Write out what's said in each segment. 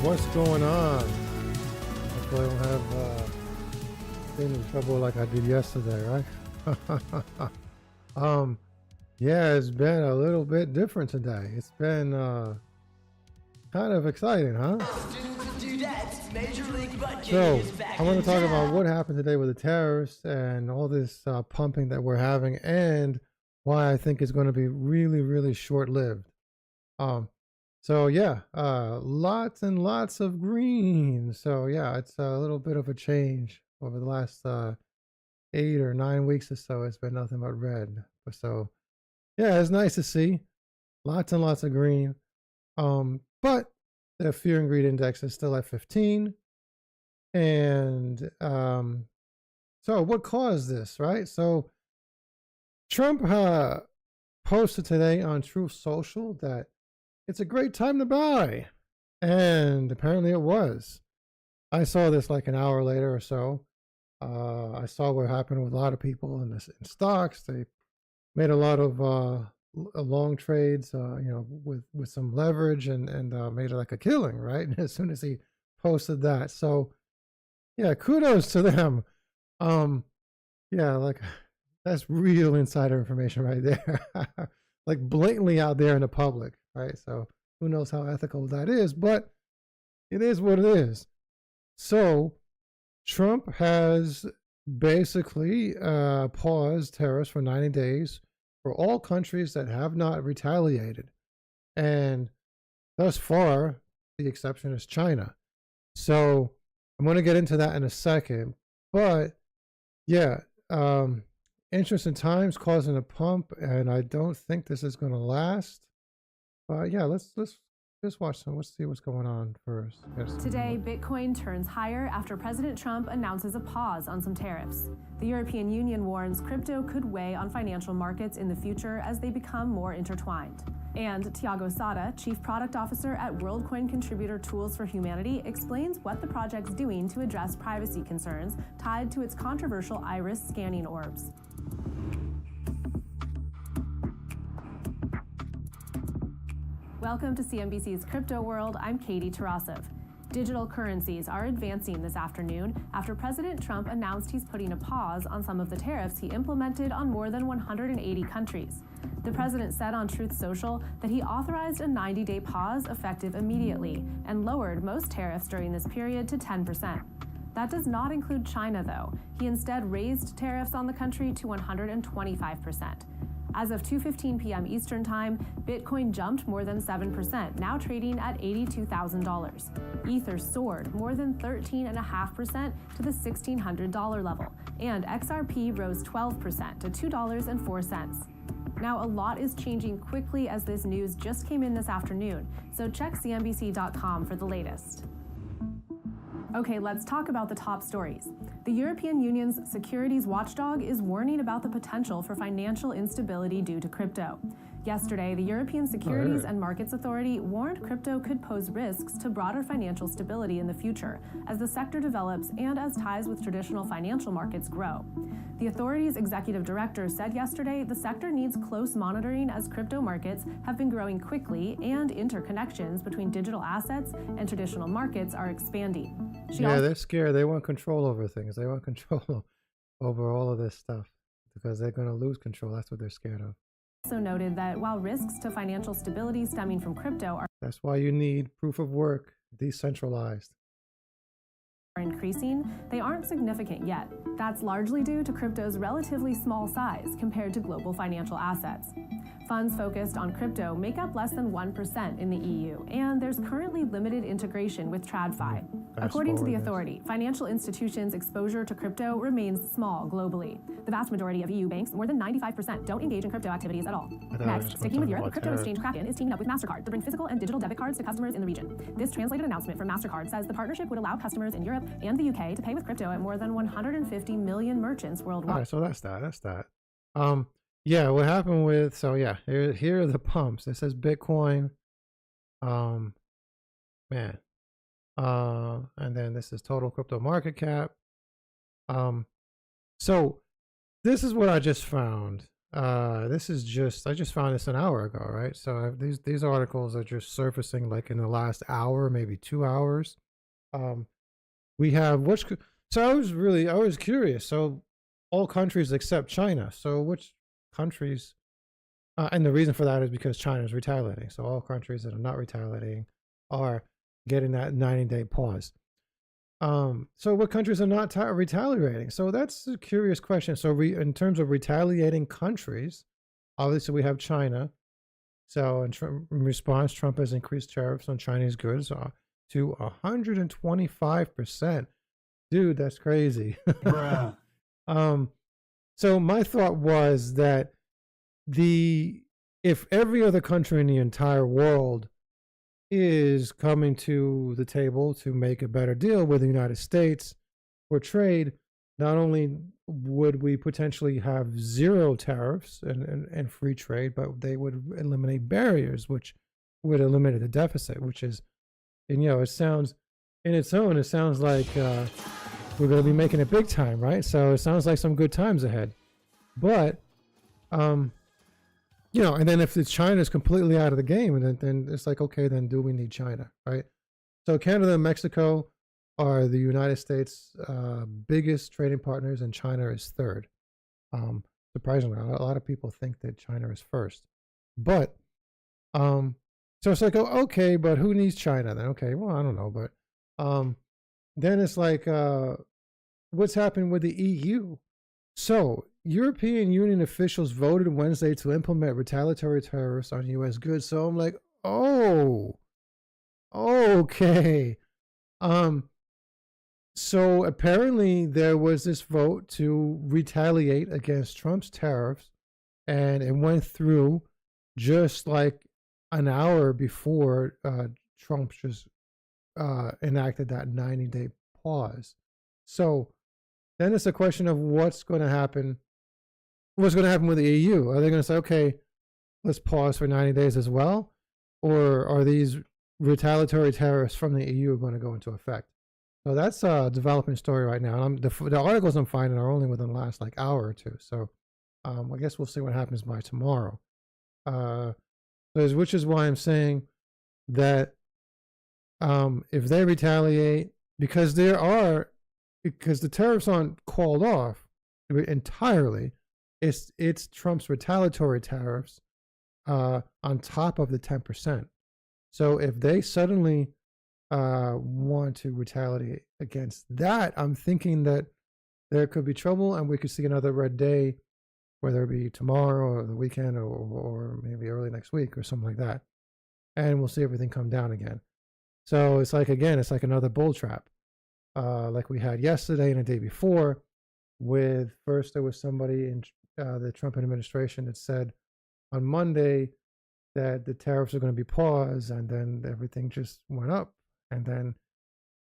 What's going on? Hopefully I don't have in trouble like I did yesterday, right? Yeah, it's been a little bit different today. It's been kind of exciting, huh? So I want to talk about what happened today with the tariffs and all this pumping that we're having, and why I think it's going to be really, really short-lived. So yeah, lots and lots of green. So yeah, it's a little bit of a change over the last 8 or 9 weeks or so. It's been nothing but red. So yeah, it's nice to see lots and lots of green. But the fear and greed index is still at 15. And so what caused this, right? So Trump posted today on Truth Social that it's a great time to buy. And apparently it was. I saw this like an hour later or so. I saw what happened with a lot of people in stocks. They made a lot of long trades, with some leverage and made it like a killing, right? As soon as he posted that. So yeah, kudos to them. Yeah, like that's real insider information right there. Like blatantly out there in the public, right? So who knows how ethical that is, but it is what it is. So Trump has basically paused tariffs for 90 days for all countries that have not retaliated. And thus far, the exception is China. So I'm going to get into that in a second. But yeah, interesting times causing a pump, and I don't think this is going to last. But yeah, let's watch some. Let's see what's going on first. Today, Bitcoin turns higher after President Trump announces a pause on some tariffs. The European Union warns crypto could weigh on financial markets in the future as they become more intertwined. And Tiago Sada, Chief Product Officer at WorldCoin contributor Tools for Humanity, explains what the project's doing to address privacy concerns tied to its controversial iris scanning orbs. Welcome to CNBC's Crypto World. I'm Katie Tarasov. Digital currencies are advancing this afternoon after President Trump announced he's putting a pause on some of the tariffs he implemented on more than 180 countries. The president said on Truth Social that he authorized a 90-day pause effective immediately and lowered most tariffs during this period to 10%. That does not include China, though. He instead raised tariffs on the country to 125%. As of 2:15 p.m. Eastern Time, Bitcoin jumped more than 7%, now trading at $82,000. Ether soared more than 13.5% to the $1,600 level, and XRP rose 12% to $2.04. Now, a lot is changing quickly as this news just came in this afternoon, so check CNBC.com for the latest. Okay, let's talk about the top stories. The European Union's securities watchdog is warning about the potential for financial instability due to crypto. Yesterday, the European Securities and Markets Authority warned crypto could pose risks to broader financial stability in the future as the sector develops and as ties with traditional financial markets grow. The authority's executive director said yesterday the sector needs close monitoring as crypto markets have been growing quickly and interconnections between digital assets and traditional markets are expanding. They're scared. They want control over things. They want control over all of this stuff because they're going to lose control. That's what they're scared of. Also noted that while risks to financial stability stemming from crypto are That's why you need proof of work, decentralized. Increasing, they aren't significant yet. That's largely due to crypto's relatively small size compared to global financial assets. Funds focused on crypto make up less than 1% in the EU, and there's currently limited integration with TradFi. According to the authority, financial institutions' exposure to crypto remains small globally. The vast majority of EU banks, more than 95%, don't engage in crypto activities at all. Next, sticking with Europe, the crypto exchange Kraken is teaming up with MasterCard to bring physical and digital debit cards to customers in the region. This translated announcement from MasterCard says the partnership would allow customers in Europe and the UK to pay with crypto at more than 150 million merchants worldwide. All right, so that's that. Yeah, what happened with, so yeah, here are the pumps. It says Bitcoin, and then this is total crypto market cap. So this is what I just found. This is just, I just found this an hour ago, right? So these articles are just surfacing like in the last hour, maybe 2 hours. We have so I was curious. So all countries except China. So which countries? And the reason for that is because China is retaliating. So all countries that are not retaliating are getting that 90-day pause. So what countries are not retaliating? So that's a curious question. So in terms of retaliating countries, obviously we have China. So in response, Trump has increased tariffs on Chinese goods to 125%. Dude, that's crazy. Bruh. So my thought was that if every other country in the entire world is coming to the table to make a better deal with the United States for trade, not only would we potentially have zero tariffs and free trade, but they would eliminate barriers, which would eliminate the deficit, which is, and it sounds, in its own, it sounds like we're going to be making it big time, right? So it sounds like some good times ahead. But, and then if China is completely out of the game, and then it's like, okay, then do we need China, right? So Canada and Mexico are the United States' biggest trading partners, and China is third. Surprisingly, a lot of people think that China is first. But, so it's like, oh, okay, but who needs China then? Okay, well, I don't know. But then it's like, what's happened with the EU? So European Union officials voted Wednesday to implement retaliatory tariffs on U.S. goods. So I'm like, oh, okay. So apparently there was this vote to retaliate against Trump's tariffs, and it went through just like an hour before Trump just enacted that 90-day pause. So then it's a question of what's going to happen. What's going to happen with the EU? Are they going to say, okay, let's pause for 90 days as well? Or are these retaliatory tariffs from the EU going to go into effect? So that's a developing story right now. And the articles I'm finding are only within the last like hour or two. So I guess we'll see what happens by tomorrow. Which is why I'm saying that if they retaliate, because the tariffs aren't called off entirely, it's Trump's retaliatory tariffs on top of the 10%. So if they suddenly want to retaliate against that, I'm thinking that there could be trouble, and we could see another red day, whether it be tomorrow or the weekend or maybe early next week or something like that. And we'll see everything come down again. So it's like, again, it's like another bull trap. Like we had yesterday and the day before, with first there was somebody in the Trump administration that said on Monday that the tariffs are going to be paused, and then everything just went up, and then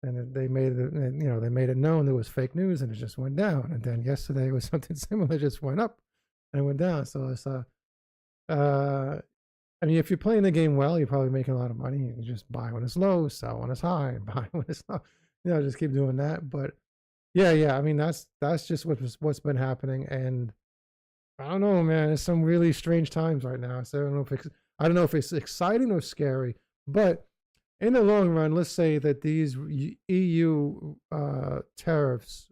they made it, they made it known there was fake news, and it just went down. And then yesterday was something similar, just went up and went down. So it's I mean, if you're playing the game well, you're probably making a lot of money. You can just buy when it's low, sell when it's high, buy when it's low. Just keep doing that. But yeah. I mean, that's just what's been happening, and I don't know, man. It's some really strange times right now. So I don't know if it's exciting or scary. But in the long run, let's say that these EU tariffs,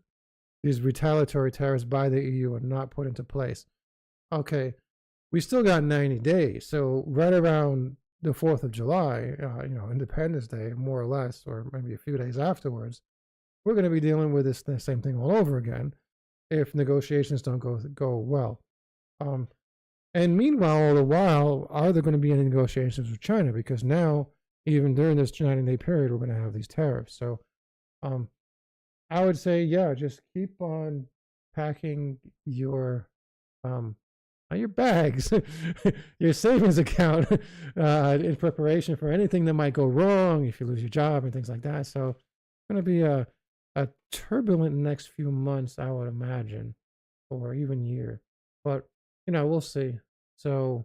these retaliatory tariffs by the EU, are not put into place. Okay, we still got 90 days. So right around the 4th of July, Independence Day, more or less, or maybe a few days afterwards, we're going to be dealing with the same thing all over again if negotiations don't go well. And meanwhile, all the while, are there going to be any negotiations with China? Because now, even during this 90-day period, we're going to have these tariffs. So I would say, yeah, just keep on packing your bags, your savings account in preparation for anything that might go wrong if you lose your job and things like that. So it's going to be a turbulent next few months, I would imagine, or even year. But, we'll see. So,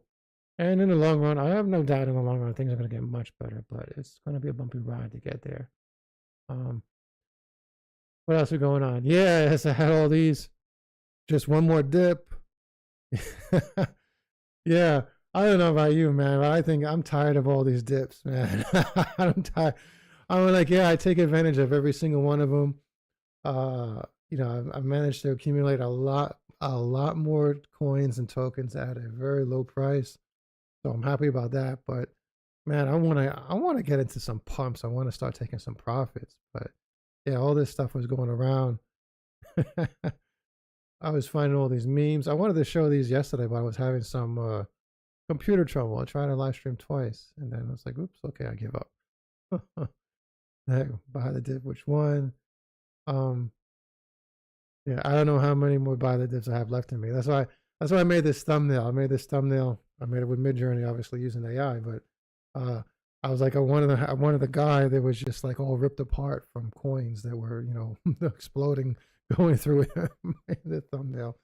and in the long run, I have no doubt in the long run, things are going to get much better, but it's going to be a bumpy ride to get there. What else is going on? Yes, I had all these. Just one more dip. Yeah, I don't know about you, man, but I think I'm tired of all these dips, man. I'm tired. I'm like, yeah, I take advantage of every single one of them. I've managed to accumulate a lot more coins and tokens at a very low price, so I'm happy about that. But man, I want to get into some pumps. I want to start taking some profits. But yeah, all this stuff was going around. I was finding all these memes. I wanted to show these yesterday, but I was having some computer trouble. I tried to live stream twice, and then I was like, "Oops, okay, I give up." Heck, buy the dip, which one? Um, yeah, I don't know how many more buy the dips I have left in me. That's why I made this thumbnail. I made it with Midjourney, obviously using AI, but I was like, I wanted the guy that was just like all ripped apart from coins that were, exploding, going through the thumbnail.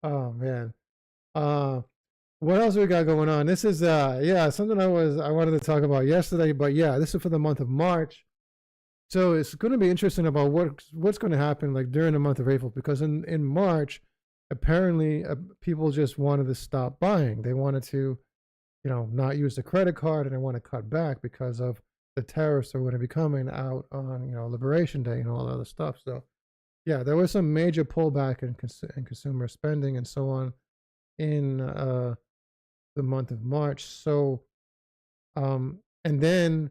Oh man. Uh, what else we got going on? This is yeah, something I wanted to talk about yesterday, but yeah, this is for the month of March. So it's going to be interesting about what's going to happen like during the month of April, because in March, apparently people just wanted to stop buying. They wanted to, not use the credit card, and they want to cut back because of the tariffs that are going to be coming out on, Liberation Day and all that other stuff. So yeah, there was some major pullback in consumer spending and so on in the month of March. So and then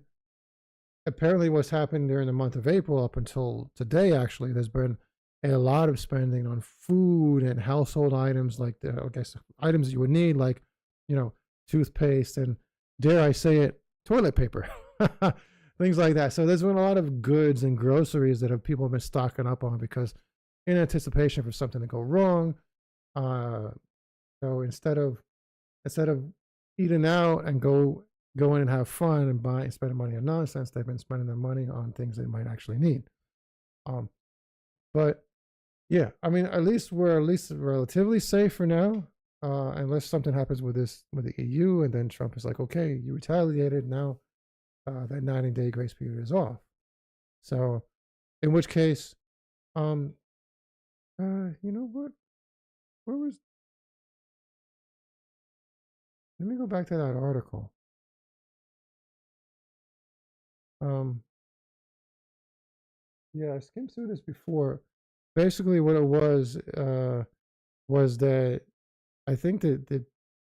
apparently what's happened during the month of April up until today, actually, there's been a lot of spending on food and household items, like I guess items you would need, like, toothpaste and, dare I say it, toilet paper, things like that. So there's been a lot of goods and groceries that people have been stocking up on because in anticipation for something to go wrong. So instead of eating out and go in and have fun and buy and spend money on nonsense, they've been spending their money on things they might actually need. But yeah, I mean, at least we're relatively safe for now, unless something happens with the EU, and then Trump is like, okay, you retaliated, now that 90-day grace period is off. So, in which case, you know what? Where was? Let me go back to that article. Yeah, I skimmed through this before. Basically, what it was that I think that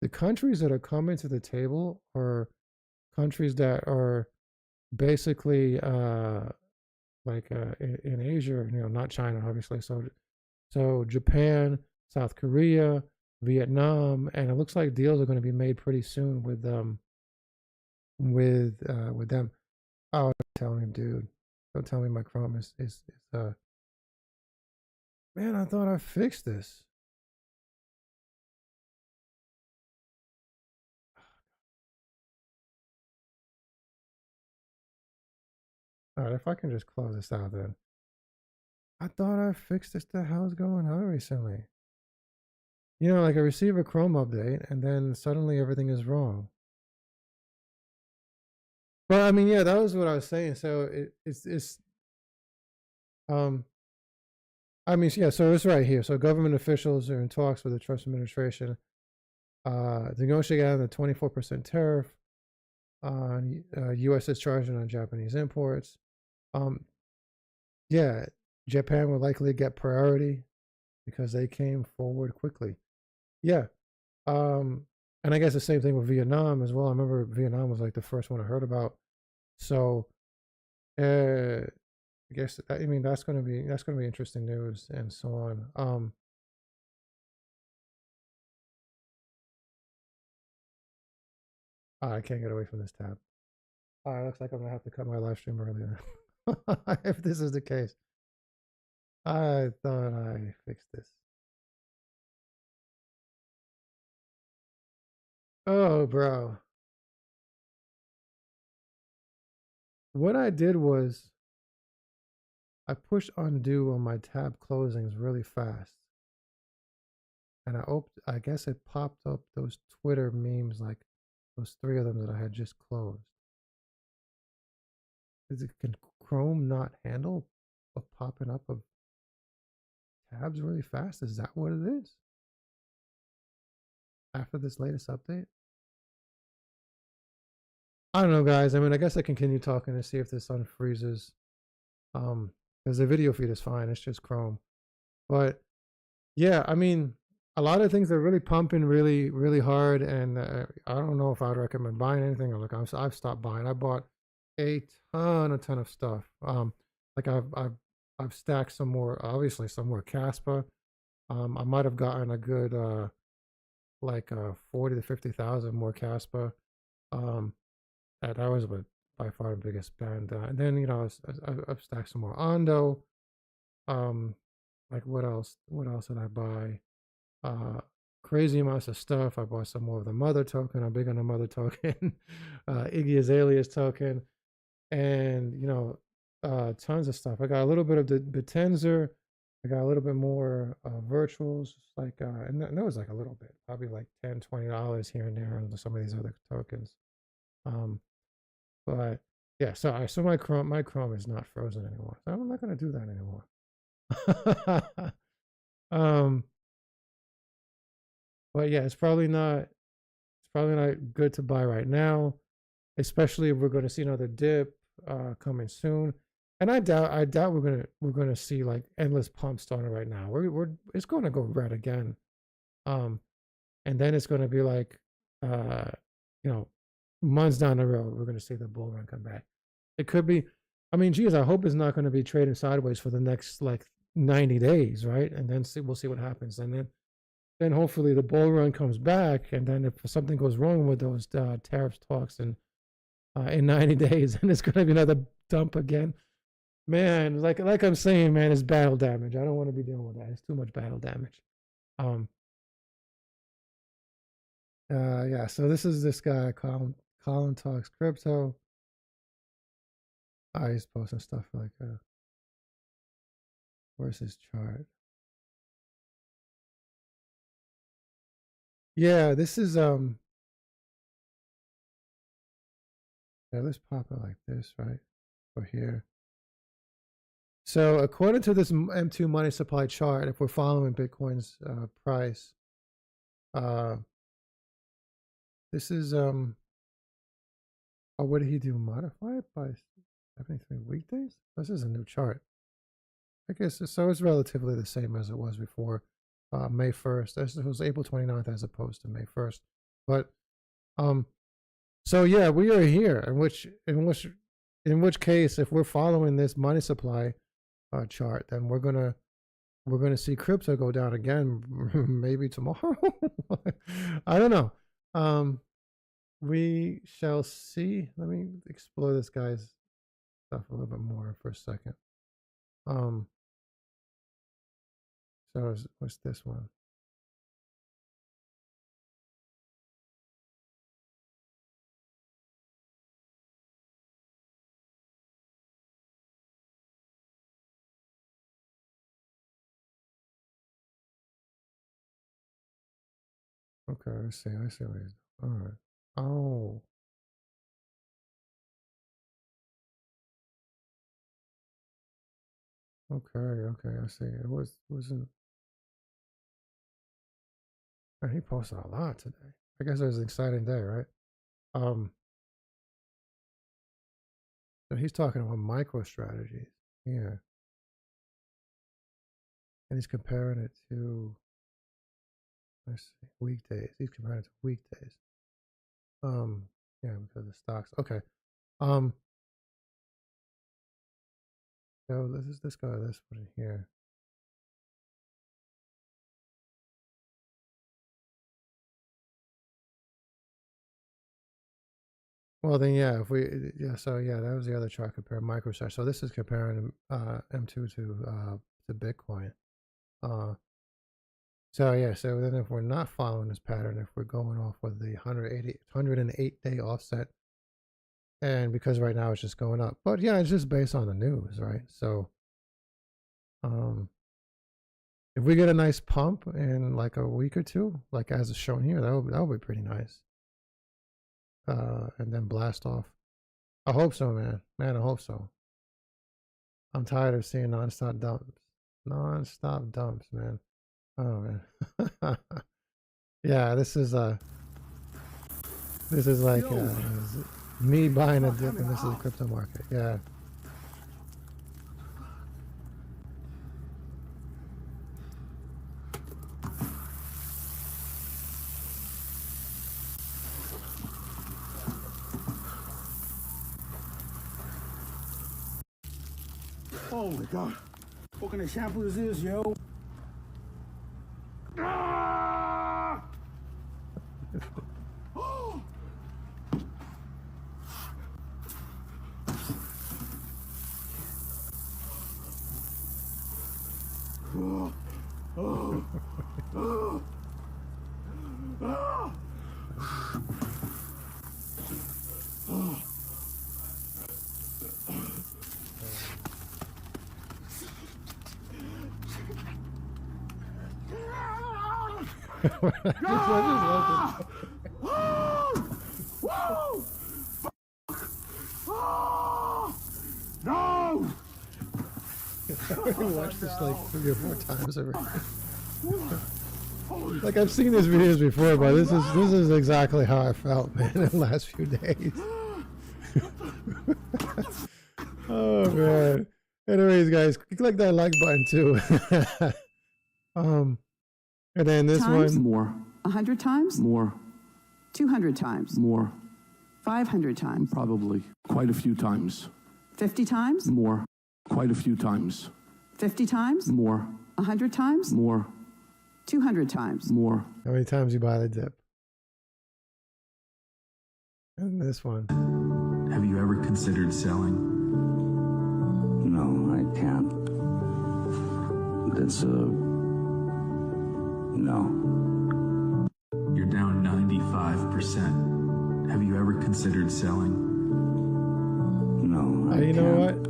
the countries that are coming to the table are countries that are basically in Asia, not China, obviously. So Japan, South Korea, Vietnam, and it looks like deals are going to be made pretty soon with with them. Oh, don't tell me, dude. Don't tell me my Chrome is man, I thought I fixed this. All right, if I can just close this out then. I thought I fixed this. The hell's going on recently? Like I receive a Chrome update and then suddenly everything is wrong. But I mean, yeah, that was what I was saying. So it's I mean, yeah, so it's right here. So government officials are in talks with the Trump administration to negotiate on the 24% tariff on U.S. is charging on Japanese imports. Yeah, Japan will likely get priority because they came forward quickly. Yeah. And I guess the same thing with Vietnam as well. I remember Vietnam was like the first one I heard about. So I guess that's gonna be interesting news and so on. I can't get away from this tab. Looks like I'm gonna have to cut my live stream earlier if this is the case. I thought I fixed this. Oh, bro. What I did was I pushed undo on my tab closings really fast. And I guess it popped up those Twitter memes, like those 3 of them that I had just closed. Can Chrome not handle a popping up of tabs really fast? Is that what it is? after this latest update. I don't know, guys. I mean, I guess I continue talking to see if this unfreezes. Because the video feed is fine. It's just Chrome. But yeah, I mean, a lot of things are really pumping really, really hard. And I don't know if I'd recommend buying anything. Or like I've stopped buying. I bought a ton of stuff. Like I've stacked some more, obviously some more Caspa. I might have gotten a good like 40 to 50,000 more Caspa. That was by far the biggest spend. And then I've stacked some more Ondo. Like what else? What else did I buy? Crazy amounts of stuff. I bought some more of the Mother token. I'm big on the Mother token. Iggy Azalea's token, and tons of stuff. I got a little bit of the Bitenzer. I got a little bit more virtuals, like and that was like a little bit, probably like $10-20 here and there on some of these other tokens. But yeah, so my Chrome is not frozen anymore. So I'm not gonna do that anymore. But yeah, it's probably not good to buy right now, especially if we're going to see another dip coming soon. And I doubt we're gonna see like endless pumps starting right now. It's going to go red again, and then it's going to be like months down the road we're going to see the bull run come back. It could be. I mean, geez, I hope it's not going to be trading sideways for the next like 90 days, right? And then we'll see what happens, and then hopefully the bull run comes back, and then if something goes wrong with those tariffs talks in 90 days, and it's going to be another dump again. Man, like I'm saying, man, it's battle damage. I don't want to be dealing with that. It's too much battle damage. Yeah. So this is this guy, Colin Talks Crypto. He's posting stuff like, where's his chart? Yeah, this is yeah, let's pop it like this, right? Or here. So according to this M2 money supply chart, if we're following Bitcoin's price, this is oh, what did he do? Modify it by 73 weekdays? This is a new chart. I guess so. It's relatively the same as it was before May 1st. It was April 29th as opposed to May 1st. But so yeah, we are here. In which case, if we're following this money supply chart, then we're gonna see crypto go down again, maybe tomorrow. I don't know. We shall see. Let me explore this guy's stuff a little bit more for a second. So what's this one? Okay, I see what he's doing. All right. Oh. Okay, I see. It wasn't. Man, he posted a lot today. I guess it was an exciting day, right? So he's talking about micro strategies. Yeah. And he's comparing it to, let's see, weekdays. He's comparing it to weekdays. Yeah, because of stocks. Okay. So this guy, this one here. Well, then, yeah, so yeah, that was the other chart comparing microstrategy. So this is comparing M2 to Bitcoin. So yeah, so then if we're not following this pattern, if we're going off with the 108-day offset, and because right now it's just going up, but yeah, it's just based on the news, right? So, if we get a nice pump in like a week or two, like as it's shown here, that would be pretty nice. And then blast off. I hope so, man. Man, I hope so. I'm tired of seeing nonstop dumps. Nonstop dumps, man. Oh man. Yeah, this is like me buying a dip, and this is a crypto market. Yeah. Oh my God. What kind of shampoo is this, yo? Ah! Oh! Oh! Oh! Oh! Ah! Oh! No! I already watched this like 3 or 4 times already. Like I've seen these videos before, but this is exactly how I felt, man, in the last few days. Oh man. Anyways, guys, click that like button too. And then this times? one. More. 100 times? More. 200 times? More. 500 times? Probably. Quite a few times. 50 times? More. Quite a few times. 50 times? More. 100 times? More. 200 times? More. How many times you buy the dip? And this one. Have you ever considered selling? No, I can't. That's no. You're down 95%. Have you ever considered selling? No, I You know what?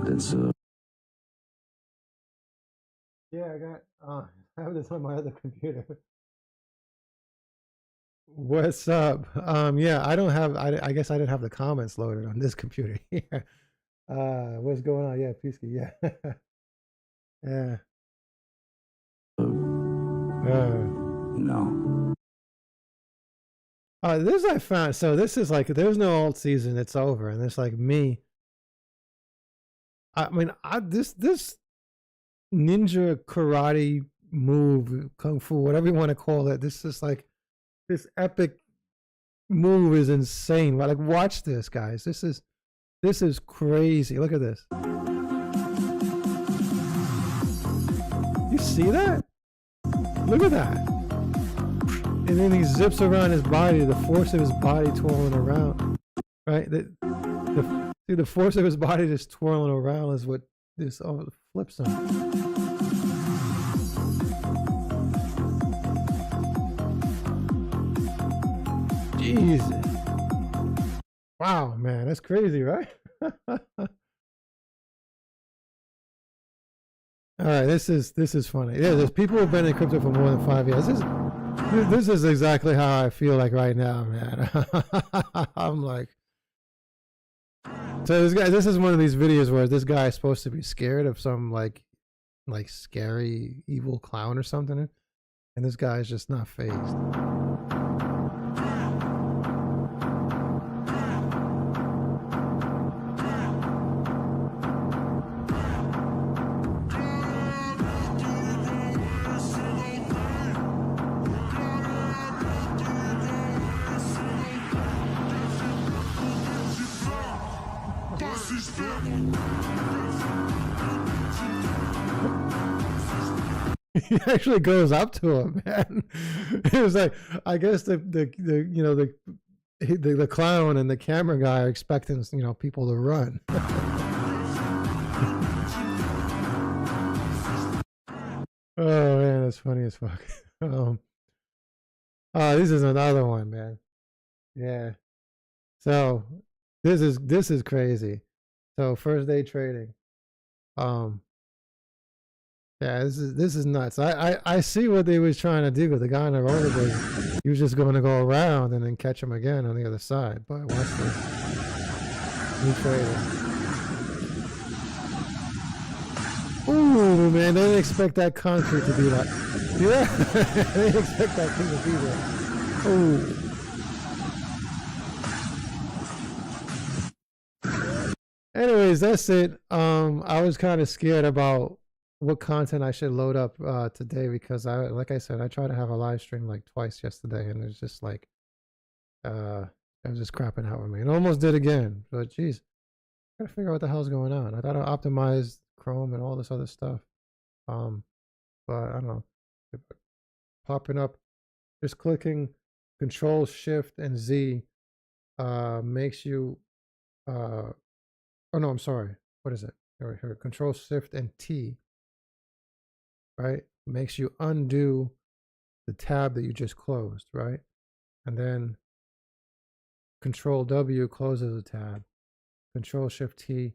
That's Yeah, I got. I have this on my other computer. What's up? Yeah, I don't have. I guess I didn't have the comments loaded on this computer here. What's going on? Yeah, Peasky. Yeah. Yeah. no. This I found. So this is like there's no alt season. It's over, and it's like me. I mean, this ninja karate move, kung fu, whatever you want to call it. This is like this epic move is insane. Like, watch this, guys. This is crazy. Look at this. You see that? Look at that. And then he zips around his body, the force of his body twirling around. Right? The force of his body just twirling around is what this flips him. Jesus. Wow, man, that's crazy, right? All right, this is funny. Yeah, there's people who've been in crypto for more than 5 years. This is exactly how I feel like right now, man. I'm like, so this is one of these videos where this guy is supposed to be scared of some like scary evil clown or something, and this guy is just not fazed. He actually goes up to him, man. It was like, I guess the clown and the camera guy are expecting people to run. Oh man, that's funny as fuck. This is another one, man. Yeah. So this is crazy. So first day trading. Yeah, this is nuts. I see what they was trying to do with the guy on the rollerblade. He was just going to go around and then catch him again on the other side. But watch this. New trading. Ooh, man, they didn't expect that concrete to be like. Yeah, I didn't expect that thing to be there. Oh. Anyways, that's it. I was kind of scared about what content I should load up today because like I said, I tried to have a live stream like twice yesterday, and it's just like I was just crapping out with me, and almost did again. But geez, I gotta figure out what the hell's going on. I thought I optimized Chrome and all this other stuff, but I don't know. Popping up, just clicking Control Shift and Z makes you oh no, I'm sorry. What is it? Here, Control Shift and T, right? Makes you undo the tab that you just closed, right? And then Control W closes the tab. Control Shift T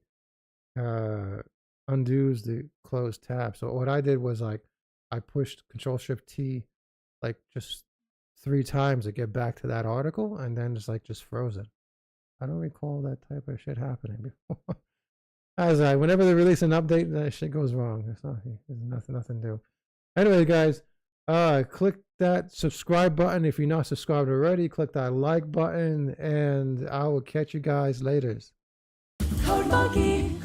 undoes the closed tab. So what I did was like I pushed Control Shift T like just 3 times to get back to that article, and then just froze it. I don't recall that type of shit happening before. Whenever they release an update, that shit goes wrong. There's nothing new. Anyway, guys, click that subscribe button if you're not subscribed already. Click that like button, and I will catch you guys later. Code Monkey.